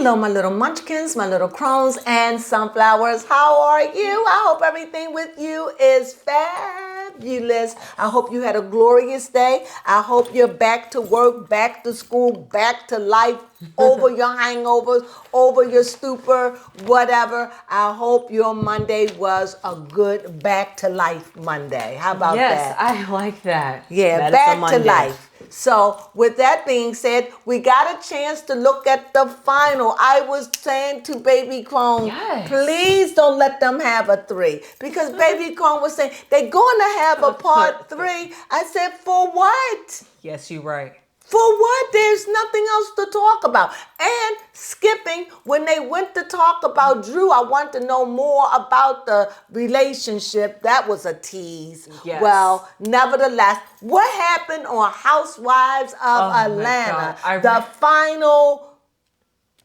Hello, my little munchkins, my little crones and sunflowers. How are you? I hope everything with you is fabulous. I hope you had a glorious day. I hope you're back to work, back to school, back to life, over your hangovers, over your stupor, whatever. I hope your Monday was a good back to life Monday. How about that? Yes, I like that. Yeah, that back to life. So with that being said, we got a chance to look at the final. I was saying to Baby Crone, Yes. please don't let them have a 3. Because Baby Crone was saying, they're going to have a part 3. I said, for what? Yes, you're right. For what? There's nothing else to talk about. And skipping, when they went to talk about Drew, I want to know more about the relationship. That was a tease. Yes. Well, nevertheless, what happened on Housewives of Atlanta? The final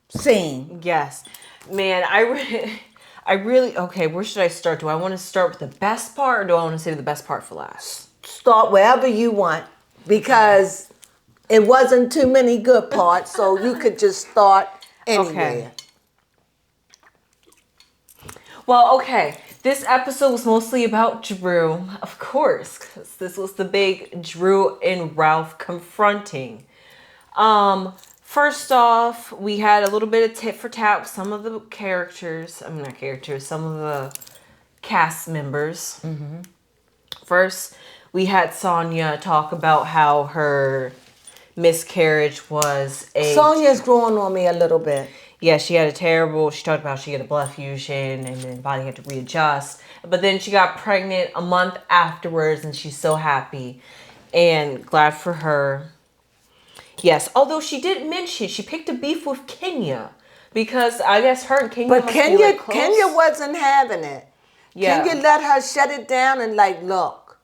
scene. Yes. Man, I really, okay, where should I start? Do I want to start with the best part or do I want to save the best part for last? Start wherever you want because it wasn't too many good parts, so you could just start anywhere. Okay. Well, okay. This episode was mostly about Drew, of course, because this was the big Drew and Ralph confronting. First off, we had a little bit of tit for tat with some of the characters. I mean, not characters, some of the cast members. Mm-hmm. First, we had Sonia talk about how her miscarriage was Sonia's growing on me a little bit. Yeah, she talked about she had a blood fusion and then body had to readjust. But then she got pregnant a month afterwards and she's so happy and glad for her. Yes, although she did mention she picked a beef with Kenya because I guess her and Kenya. But Kenya wasn't having it. Yeah. Kenya let her shut it down and look,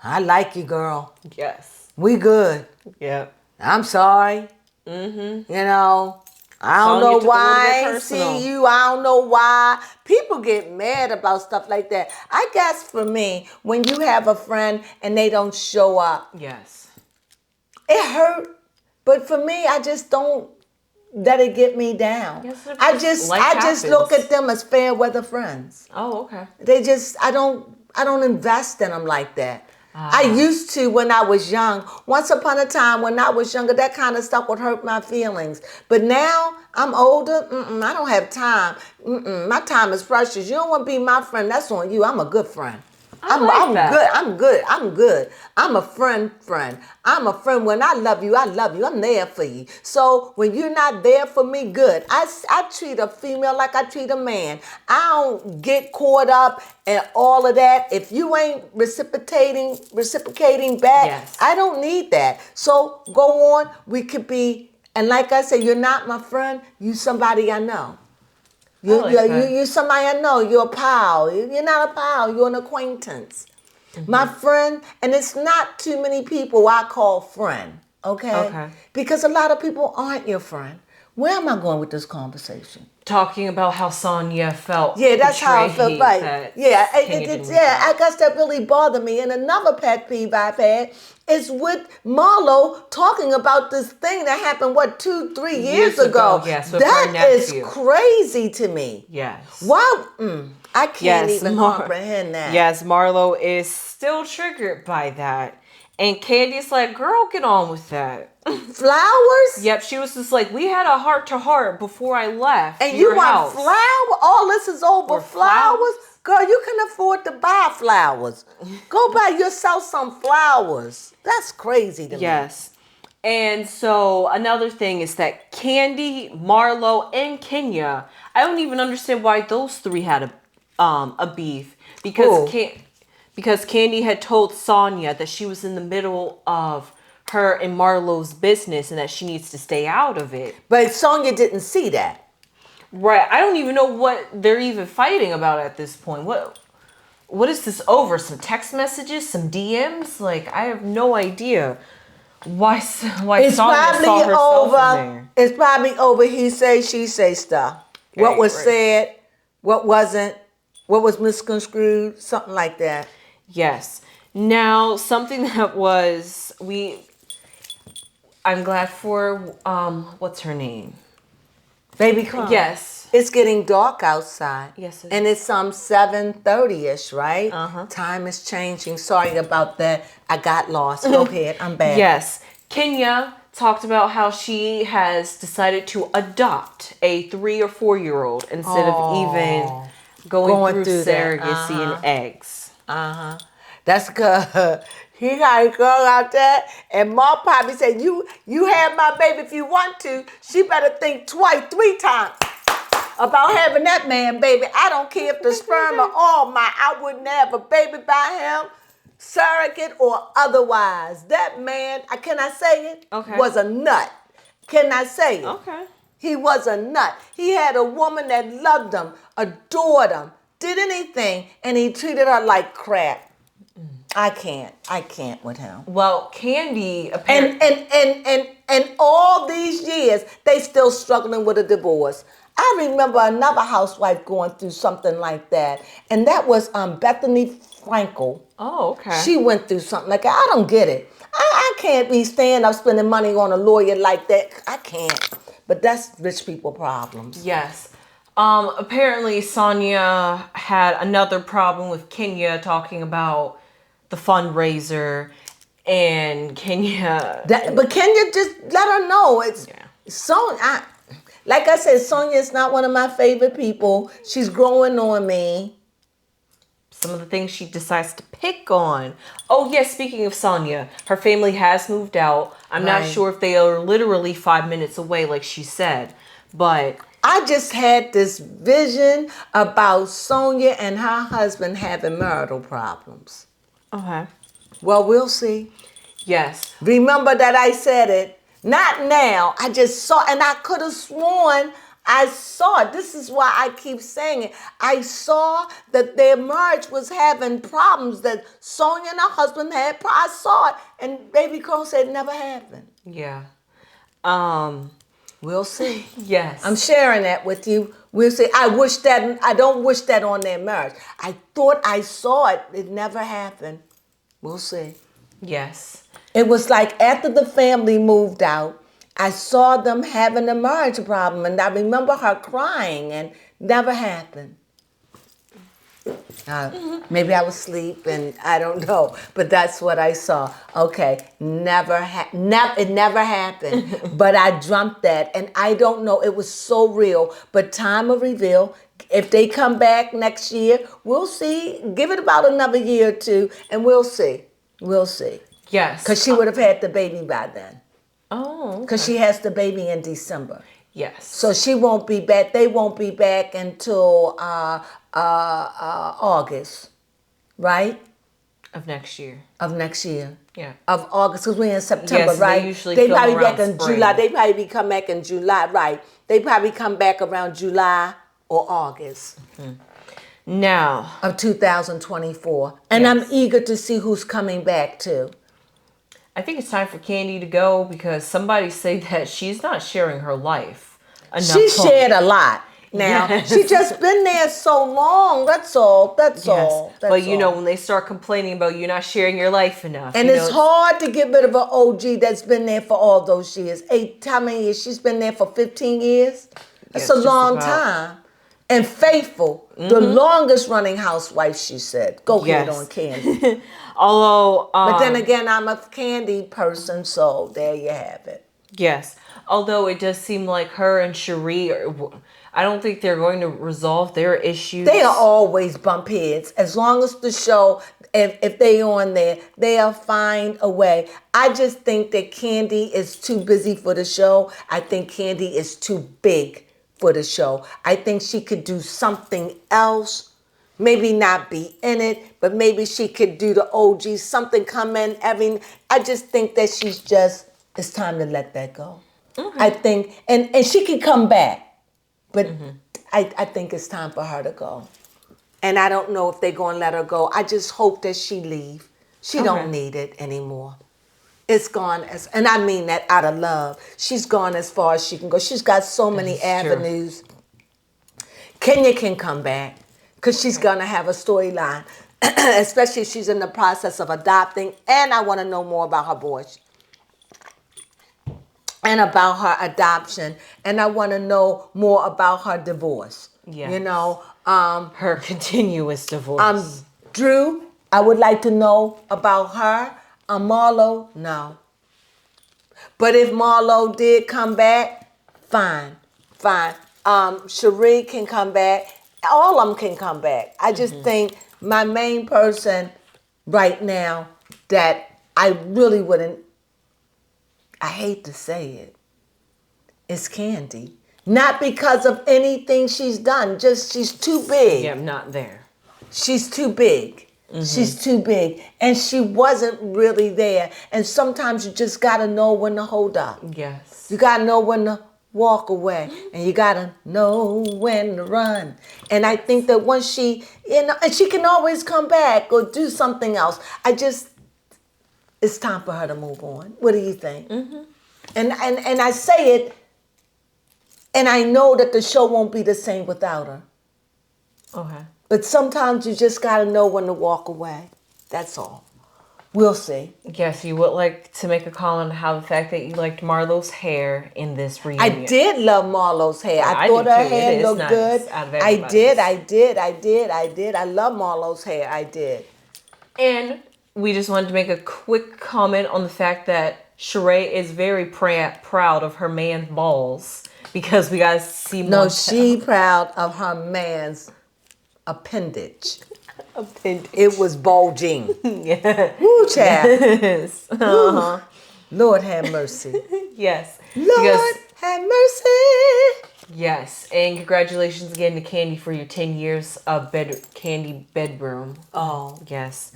I like you, girl. Yes. We good. Yeah. I'm sorry. Mm-hmm. You know, I don't know why I see you. I don't know why. People get mad about stuff like that. I guess for me, when you have a friend and they don't show up. Yes. It hurt. But for me, I just don't let it get me down. Yes, I just look at them as fair weather friends. Oh, okay. I don't invest in them like that. I used to when I was young. Once upon a time when I was younger, that kind of stuff would hurt my feelings. But now I'm older. I don't have time. My time is precious. You don't want to be my friend. That's on you. I'm a good friend. I'm good. I'm a friend. I'm a friend. When I love you. I'm there for you. So when you're not there for me, good. I treat a female like I treat a man. I don't get caught up in all of that. If you ain't reciprocating back, yes. I don't need that. So go on. We could be, and like I said, you're not my friend. You somebody I know. You're somebody I know. You're a pal. You're not a pal. You're an acquaintance. Mm-hmm. My friend, and it's not too many people I call friend, okay? Because a lot of people aren't your friend. Where am I going with this conversation? Talking about how Sonia felt. Yeah, that's how I felt. Right. Yeah, I guess that really bothered me. And another pet peeve I've had is with Marlo talking about this thing that happened, 2-3 years ago. Yes, that is crazy to me. Yes. Wow. I can't even comprehend that. Yes, Marlo is still triggered by that. And Candy's like, girl, get on with that. Flowers? Yep, she was just like, we had a heart-to-heart before I left. And you want flowers? All this is over flowers? Girl, you can afford to buy flowers. Go buy yourself some flowers. That's crazy to me. Yes. And so another thing is that Candy, Marlo, and Kenya, I don't even understand why those three had a beef. Because Candy had told Sonia that she was in the middle of her and Marlo's business and that she needs to stay out of it. But Sonia didn't see that. Right. I don't even know what they're even fighting about at this point. What is this over? Some text messages? Some DMs? Like, I have no idea why Sonia saw herself in there. It's probably over he say, she say stuff. What was said, what wasn't, what was misconstrued, something like that. Yes. Now, something that was, I'm glad for what's her name? Baby Crone. Yes. It's getting dark outside. Yes, it and is. it's 7:30ish, right? Uh-huh. Time is changing. Sorry about that. I got lost. Go ahead. I'm back. Yes. Kenya talked about how she has decided to adopt a 3 or 4-year-old instead of even going through that. surrogacy and eggs. That's good. He got a girl out there, and Mom probably said, "You have my baby if you want to. She better think twice, 3 times about having that man, baby. I don't care if the sperm are all mine. I wouldn't have a baby by him, surrogate or otherwise. That man, can I say it? Okay. Was a nut. Can I say it? Okay. He was a nut. He had a woman that loved him, adored him, did anything, and he treated her like crap. I can't with him. Well, Candy apparently. And all these years, they still struggling with a divorce. I remember another housewife going through something like that, and that was Bethany Frankel. Oh, okay. She went through something like that. I don't get it. I can't be staying up spending money on a lawyer like that. I can't. But that's rich people problems. Yes. Apparently Sonia had another problem with Kenya talking about the fundraiser, and Kenya. But Kenya just let her know it's Sonia. Like I said, Sonia is not one of my favorite people. She's growing on me. Some of the things she decides to pick on. Oh, yes, speaking of Sonia, her family has moved out. I'm not sure if they are literally 5 minutes away, like she said. But I just had this vision about Sonia and her husband having marital problems. okay. Well, we'll see. Yes. Remember that I said it. Not now. I just saw, and I could have sworn I saw it. This is why I keep saying it. I saw that their marriage was having problems, that Sonia and her husband had problems. I saw it. And Baby Crone said it never happened. Yeah. We'll see. Yes. I'm sharing that with you. We'll see. I don't wish that on their marriage. I thought I saw it. It never happened. We'll see. Yes. It was like after the family moved out, I saw them having a marriage problem, and I remember her crying, and never happened. Maybe I was asleep, and I don't know, but that's what I saw. Okay, it never happened, but I dreamt that, and I don't know. It was so real, but time will reveal. If they come back next year, we'll see. Give it about another year or two, and we'll see. We'll see. Yes. Because she would have had the baby by then. Oh, okay. Because she has the baby in December. Yes. So she won't be back. They won't be back until August, right? Of next year. Of next year. Yeah. Of August, because we're in September, Yes, right? they usually They film probably around back in spring. July. They probably come back in July, right? They probably come back around July or August Now. of 2024. And Yes. I'm eager to see who's coming back too. I think it's time for Candy to go because somebody said that she's not sharing her life enough. She shared a lot. Now, Yes. she just been there so long. That's all. That's all. That's But you know, all. when they start complaining about you not sharing your life enough. And you it's know, hard to get rid of an OG that's been there for all those years. How many years? She's been there for 15 years? That's Yes, a just long about. time. And faithful. The longest running housewife, she said. Go ahead Yes. on Candy. Although. But then again, I'm a Candy person, so there you have it. Yes. Although it does seem like her and Cherie I don't think they're going to resolve their issues. They are always bump heads. As long as the show, if they on there, they'll find a way. I just think that Candy is too busy for the show. I think Candy is too big for the show. I think she could do something else. Maybe not be in it, but maybe she could do the OG, something come in. I just think that it's time to let that go. Okay. I think, and she can come back. But I think it's time for her to go. And I don't know if they're going to let her go. I just hope that she leave. She don't need it anymore. It's gone, and I mean that out of love. She's gone as far as she can go. She's got so many avenues. Kenya can come back because she's going to have a storyline, especially if she's in the process of adopting. And I want to know more about her boys. and about her adoption, and I want to know more about her divorce. Yes. You know, her continuous divorce. Drew, I would like to know about her. Marlo, no. But if Marlo did come back, fine. Cherie can come back. All of them can come back. I just think my main person right now that I really wouldn't, I hate to say it, is Candy. Not because of anything she's done, just she's too big. Yeah, I'm not there. She's too big. She's too big. And she wasn't really there. And sometimes you just got to know when to hold up. Yes. You got to know when to walk away. And you got to know when to run. And I think that once she, and she can always come back or do something else. It's time for her to move on. What do you think? And I say it, and I know that the show won't be the same without her. Okay. But sometimes you just got to know when to walk away. That's all. We'll see. Yes, you would like to make a comment on how the fact that you liked Marlo's hair in this reunion. I did love Marlo's hair. Yeah, I thought her hair looked nice good. out of I everybody's. did. I love Marlo's hair. I did. And we just wanted to make a quick comment on the fact that Sheree is very proud of her man's balls because we got to see more. No, she proud of her man's appendage. It was bulging. Yeah. Woo, child. Yes. Uh-huh. Lord have mercy. Yes. Lord have mercy. Yes. And congratulations again to Candy for your 10 years of Candy bedroom. Oh. Yes.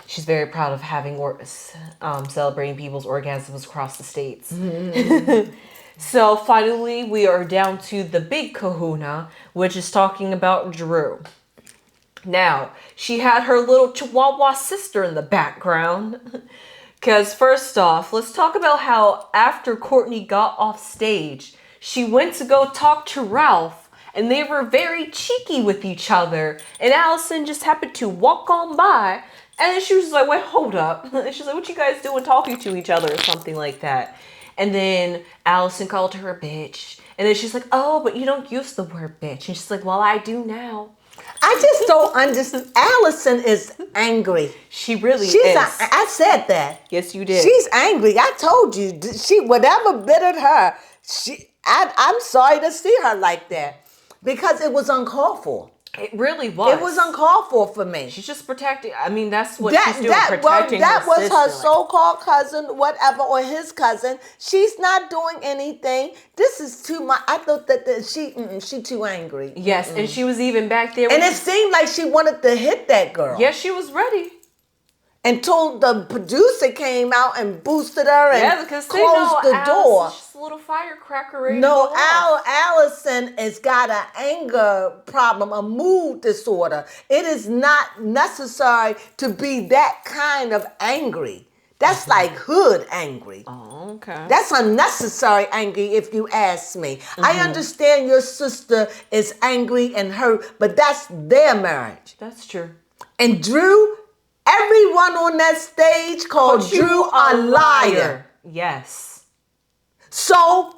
She's very proud of having celebrating people's orgasms across the states. So finally, we are down to the big kahuna, which is talking about Drew. Now, she had her little Chihuahua sister in the background. Because first off, let's talk about how after Courtney got off stage, she went to go talk to Ralph, and they were very cheeky with each other. And Allison just happened to walk on by, and then she was like, wait, hold up. And she's like, what you guys doing talking to each other or something like that. And then Allison called her a bitch. And then she's like, oh, but you don't use the word bitch. And she's like, well, I do now. I just don't understand. Allison is angry. She really is. I said that. Yes, you did. She's angry. I told you. She whatever bittered her. I'm sorry to see her like that because it was uncalled for. It really was. It was uncalled for me. She's just protecting. I mean, that's what she's doing. Protecting that her was sister, her so-called cousin, whatever, or his cousin. She's not doing anything. This is too much. I thought that she too angry. Yes, and she was even back there. And it seemed like she wanted to hit that girl. Yes, she was ready. Until the producer came out and boosted her and closed the door. She's just a little firecracker. Ready No, to go off. Allison has got an anger problem, a mood disorder. It is not necessary to be that kind of angry. That's like hood angry. Oh, okay. That's unnecessary angry if you ask me. I understand your sister is angry and hurt, but that's their marriage. That's true. And Drew, everyone on that stage called Drew a liar. Yes. So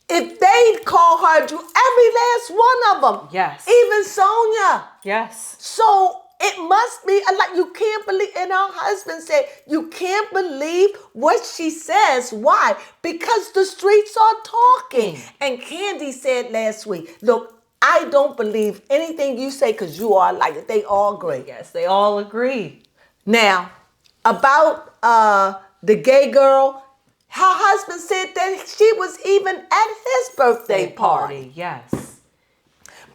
if they call her Drew, every last one of them. Yes. Even Sonia. Yes. So it must be like you can't believe, and her husband said, you can't believe what she says. Why? Because the streets are talking. And Candy said last week, look, I don't believe anything you say because you are like it. They all agree. Yes, they all agree. Now, about the gay girl, her husband said that she was even at his birthday party. Yes.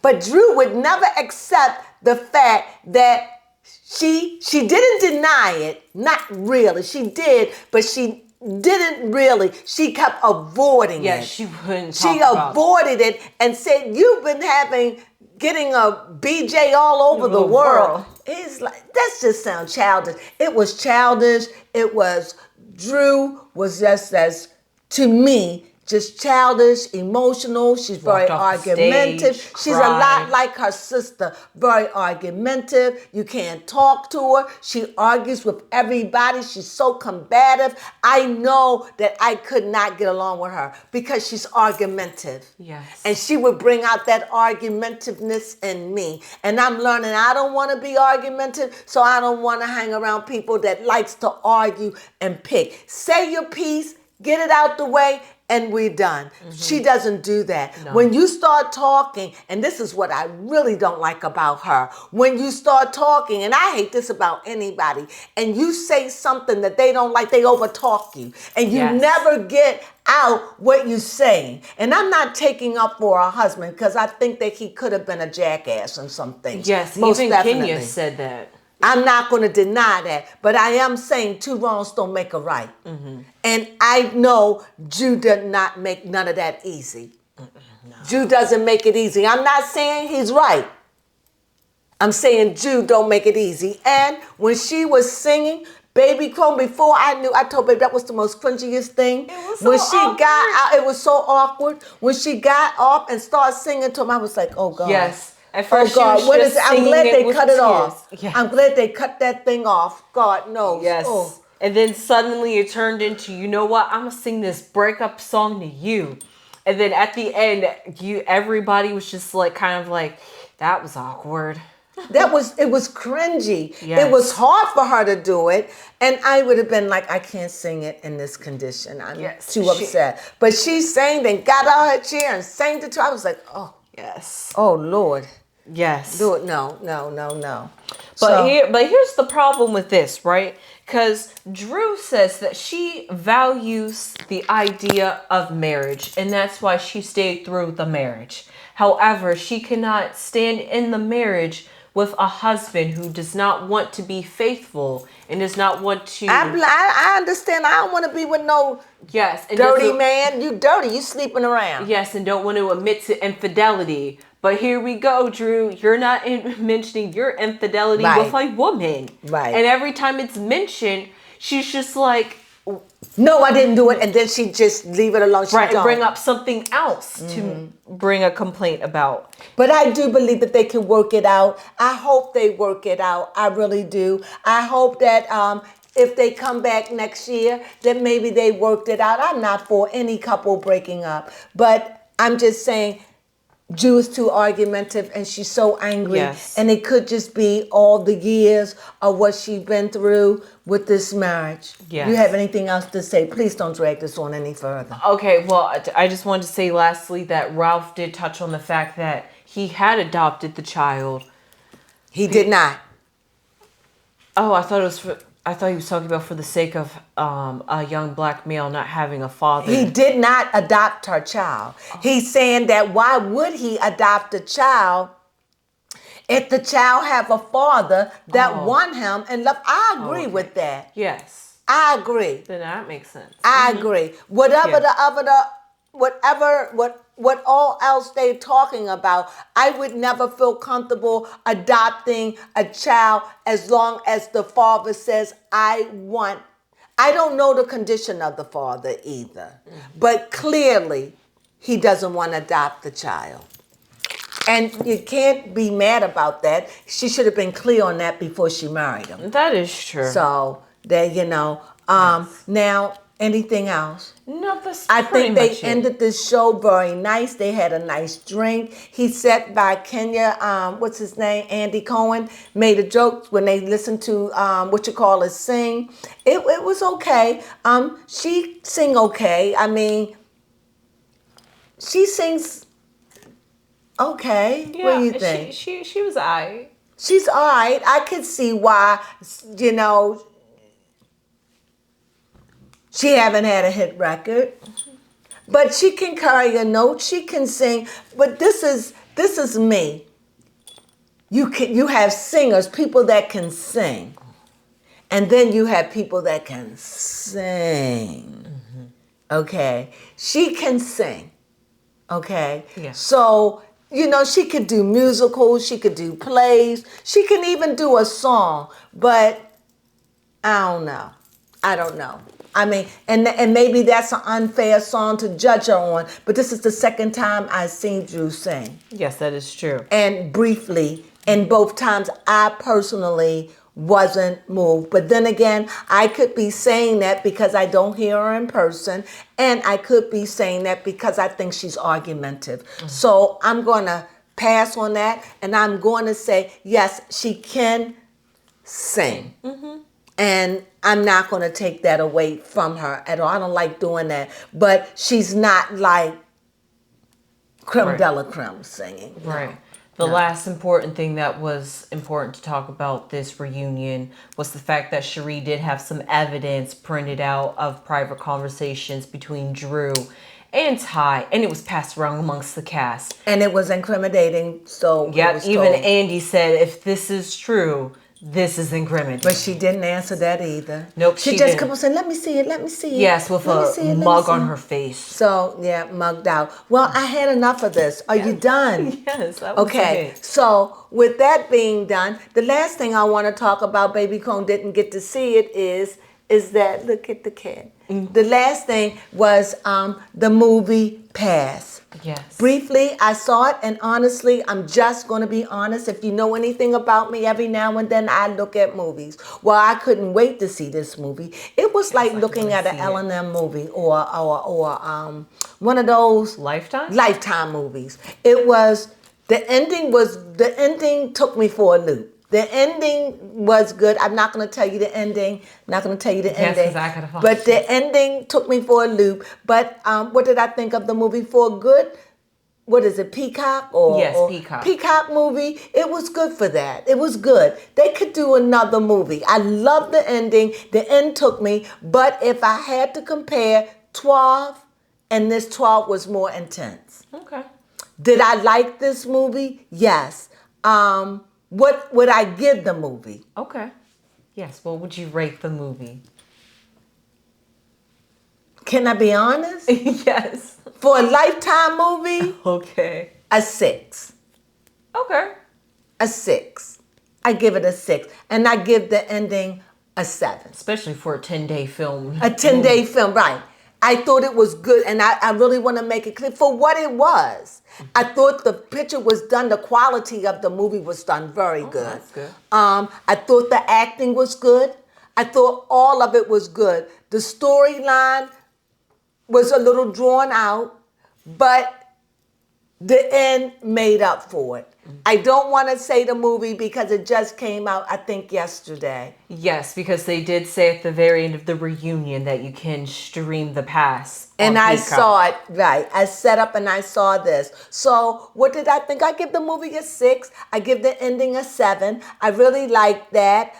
But Drew would never accept the fact that she didn't deny it. Not really. She did, but she didn't really. She kept avoiding it. Yes, she wouldn't talk about it. She avoided it and said, you've been getting a BJ all over the world. It's like, that just sounds childish. It was childish. It was, Drew was just as, to me, just childish, emotional. She's very Walked off the argumentative. stage, She's a cried. lot like her sister, very argumentative. You can't talk to her. She argues with everybody. She's so combative. I know that I could not get along with her because she's argumentative. Yes. And she would bring out that argumentiveness in me. And I'm learning I don't want to be argumentative, so I don't want to hang around people that likes to argue and pick. Say your piece, get it out the way, and we're done. She doesn't do that. No. When you start talking, and this is what I really don't like about her, when you start talking, and I hate this about anybody, and you say something that they don't like, they overtalk you, and you Yes. never get out what you're saying. And I'm not taking up for her husband because I think that he could have been a jackass in some things. Yes, most even definitely. Kenya said that. I'm not going to deny that, but I am saying two wrongs don't make a right. And I know Jew did not make none of that easy. No. Jew doesn't make it easy. I'm not saying he's right. I'm saying Jew don't make it easy. And when she was singing, Baby Crone, before I knew, I told baby that was the most cringiest thing. It was so when she awkward. got out, it was so awkward. When she got off and started singing to him, I was like, oh God. Yes. At first, Oh God, she was what just is it? I'm singing glad they with cut it tears. off. Yes. I'm glad they cut that thing off. God knows. Yes. Oh. And then suddenly it turned into, you know what? I'm gonna sing this breakup song to you. And then at the end, everybody was just like, kind of like, that was awkward. It was cringy. Yes. It was hard for her to do it. And I would have been like, I can't sing it in this condition. I'm Yes, too she- upset. But she sang and got out her chair and sang it to her. I was like, oh, Yes. oh Lord. Yes. Do it. No. But here's the problem with this, right? Because Drew says that she values the idea of marriage, and that's why she stayed through the marriage. However, she cannot stand in the marriage with a husband who does not want to be faithful and does not want to. I understand. I don't want to be with no Yes, and dirty doesn't- man. You dirty. You sleeping around. Yes, and don't want to admit to infidelity. But here we go, Drew. You're not mentioning your infidelity Right. with a woman. Right. And every time it's mentioned, she's just like, No, I didn't do it. And then she just leave it alone. She right, don't. bring up something else to bring a complaint about. But I do believe that they can work it out. I hope they work it out. I really do. I hope that if they come back next year, that maybe they worked it out. I'm not for any couple breaking up. But I'm just saying, Jew is too argumentative and she's so angry. Yes. And it could just be all the years of what she's been through with this marriage. Yes. You have anything else to say? Please don't drag this on any further. Okay, well, I just wanted to say lastly that Ralph did touch on the fact that he had adopted the child. He did not. Oh, I thought he was talking about for the sake of a young black male not having a father. He did not adopt her child. He's saying that why would he adopt a child if the child have a father that want him and love? I agree with that. Yes. I agree. Then that makes sense. I agree. Whatever what all else they're talking about, I would never feel comfortable adopting a child as long as the father says, I don't know the condition of the father either, but clearly he doesn't want to adopt the child. And you can't be mad about that. She should have been clear on that before she married him. That is true. So, there, now, anything else? No, that's I pretty think they much it. ended this show very nice. They had a nice drink. He sat by Kenya, what's his name? Andy Cohen, made a joke when they listened to sing. It was okay. She sing okay. I mean, she sings okay. Yeah, What do you think? She was alright. She's all right. I could see why, she haven't had a hit record. But she can carry a note. She can sing. But this is me. You have singers, people that can sing. And then you have people that can sing. Okay? She can sing. Okay? Yeah. So, she could do musicals, she could do plays, she can even do a song, but I don't know. I mean, and maybe that's an unfair song to judge her on, but this is the second time I've seen Drew sing. Yes, that is true. And briefly, and both times I personally wasn't moved. But then again, I could be saying that because I don't hear her in person, and I could be saying that because I think she's argumentative. So I'm going to pass on that, and I'm going to say, yes, she can sing. And I'm not going to take that away from her at all. I don't like doing that. But she's not like creme de la creme singing. Right. The last important thing that was important to talk about this reunion was the fact that Cherie did have some evidence printed out of private conversations between Drew and Ty, and it was passed around amongst the cast. And it was incriminating, so yeah, even Andy said, if this is true, this is incriminating. But she didn't answer that either. Nope, she just kept on saying, let me see it, let me see it. Yes, with a mug on her face. So, yeah, mugged out. Well, I had enough of this. Are you done? Yes, that was okay. So, with that being done, the last thing I want to talk about, Baby Crone didn't get to see it, is that, look at the kid. The last thing was the movie Pass. Yes. Briefly, I saw it, and honestly, I'm just going to be honest. If you know anything about me, every now and then I look at movies. Well, I couldn't wait to see this movie. It was like looking at an L&M movie or one of those Lifetime movies. It was the ending took me for a loop. The ending was good. I'm not going to tell you the ending. Ending. But the ending took me for a loop. But what did I think of the movie? For good? What is it, Peacock? Yes, Peacock. Peacock movie. It was good for that. It was good. They could do another movie. I love the ending. The end took me. But if I had to compare 12, and this 12 was more intense. Okay. Did I like this movie? Yes. What would I give the movie? Okay. Yes, what would you rate the movie? Can I be honest? Yes. For a Lifetime movie? Okay. A 6. Okay. A 6. I give it a 6. And I give the ending a 7. Especially for a 10-day film. A 10-day film, right. I thought it was good, and I really want to make it clear for what it was. I thought the picture was done, the quality of the movie was done very good. That's good. I thought the acting was good. I thought all of it was good. The storyline was a little drawn out, but the end made up for it. I don't want to say the movie because it just came out, I think, yesterday. Yes, because they did say at the very end of the reunion that you can stream the Pass. And I saw it, right. I set up and I saw this. So what did I think? I give the movie a 6. I give the ending a 7. I really like that.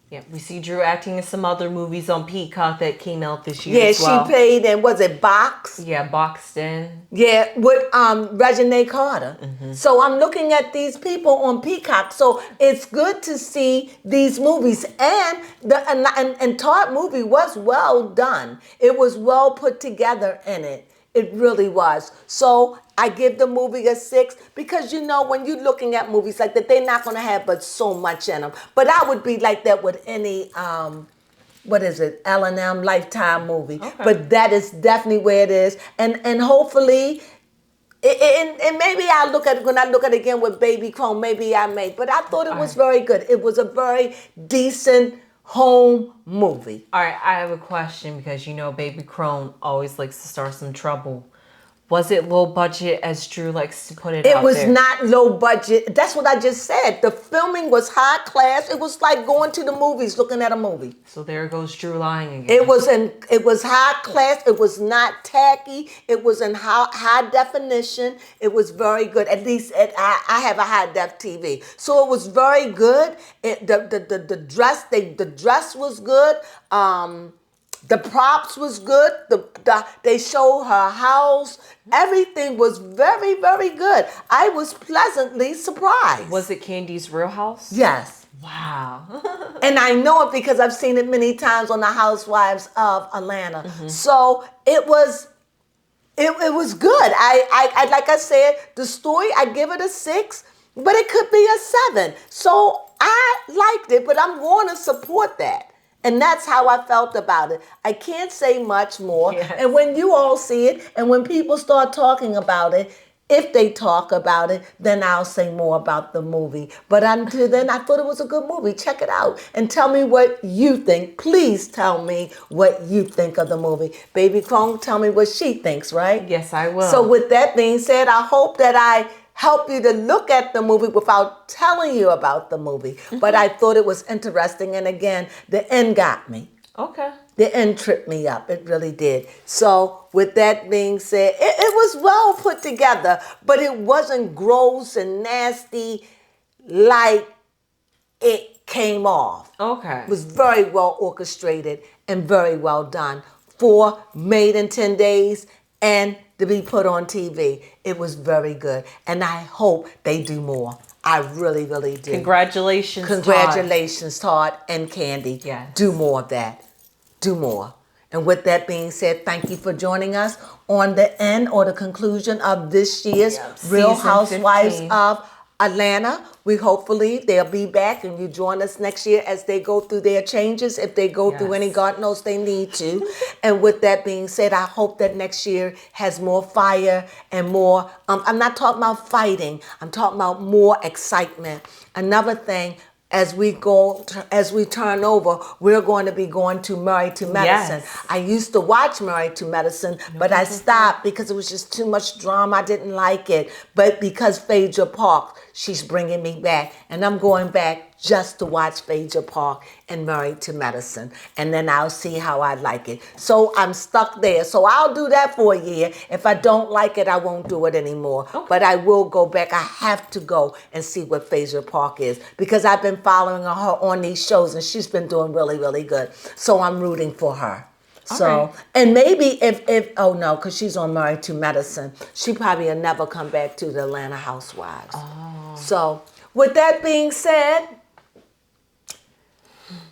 Yeah, we see Drew acting in some other movies on Peacock that came out this year as well. Yeah, she played in, was it Box? Yeah, Boxed In. Yeah, with Reginae Carter. So I'm looking at these people on Peacock. So it's good to see these movies. And Todd movie was well done. It was well put together in it. It really was. So I give the movie a 6 because, you know, when you're looking at movies like that, they're not going to have but so much in them. But I would be like that with any, L&M Lifetime movie. Okay. But that is definitely where it is. And hopefully, and maybe I'll look at it when I look at it again with Baby Crone, maybe I may. But I thought it was very good. It was a very decent home movie. All right, I have a question because, you know, Baby Crone always likes to start some trouble. Was it low budget as Drew likes to put it out there? It was not low budget. That's what I just said. The filming was high class. It was like going to the movies, looking at a movie. So there goes Drew lying again. It was high class. It was not tacky. It was in high definition. It was very good. At least I have a high def TV. So it was very good. The dress was good. The props was good. They showed her house. Everything was very, very good. I was pleasantly surprised. Was it Candy's real house? Yes. Wow. And I know it because I've seen it many times on the Housewives of Atlanta. So it was good. I like I said, the story, I give it a 6, but it could be a 7. So I liked it, but I'm going to support that. And that's how I felt about it. I can't say much more. Yes. And when you all see it, and when people start talking about it, if they talk about it, then I'll say more about the movie. But until then, I thought it was a good movie. Check it out and tell me what you think. Please tell me what you think of the movie. Baby Crone, tell me what she thinks, right? Yes, I will. So with that being said, I hope that I help you to look at the movie without telling you about the movie. But I thought it was interesting. And again, the end got me. Okay. The end tripped me up. It really did. So with that being said, it was well put together, but it wasn't gross and nasty like it came off. Okay. It was very well orchestrated and very well done for made in 10 days and to be put on TV. It was very good. And I hope they do more. I really, really do. Congratulations, Congratulations, Todd and Candy. Yes. Do more of that. Do more. And with that being said, thank you for joining us on the end or the conclusion of this year's Real Season Housewives 15. of Atlanta. We hopefully they'll be back and you join us next year as they go through their changes. If they go through any, God knows they need to. And with that being said, I hope that next year has more fire and more, I'm not talking about fighting. I'm talking about more excitement. Another thing, as we turn over, we're going to be going to Married to Medicine. Yes. I used to watch Married to Medicine, but I stopped because it was just too much drama. I didn't like it. But because Phaedra Park, she's bringing me back, and I'm going back just to watch Phaedra Park and Married to Medicine, and then I'll see how I like it. So I'm stuck there. So I'll do that for a year. If I don't like it, I won't do it anymore. Okay. But I will go back. I have to go and see what Phaedra Park is because I've been following her on these shows, and she's been doing really, really good. So I'm rooting for her. So, and maybe if oh no, because she's on Married to Medicine, she probably will never come back to the Atlanta Housewives. Oh. So, with that being said,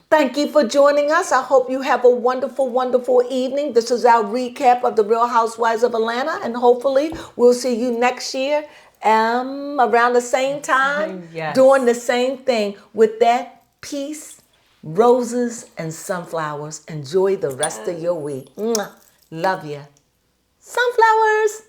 thank you for joining us. I hope you have a wonderful, wonderful evening. This is our recap of the Real Housewives of Atlanta, and hopefully we'll see you next year around the same time, doing the same thing. With that, peace, roses, and sunflowers. Enjoy the rest of your week. Mwah. Love you. Sunflowers.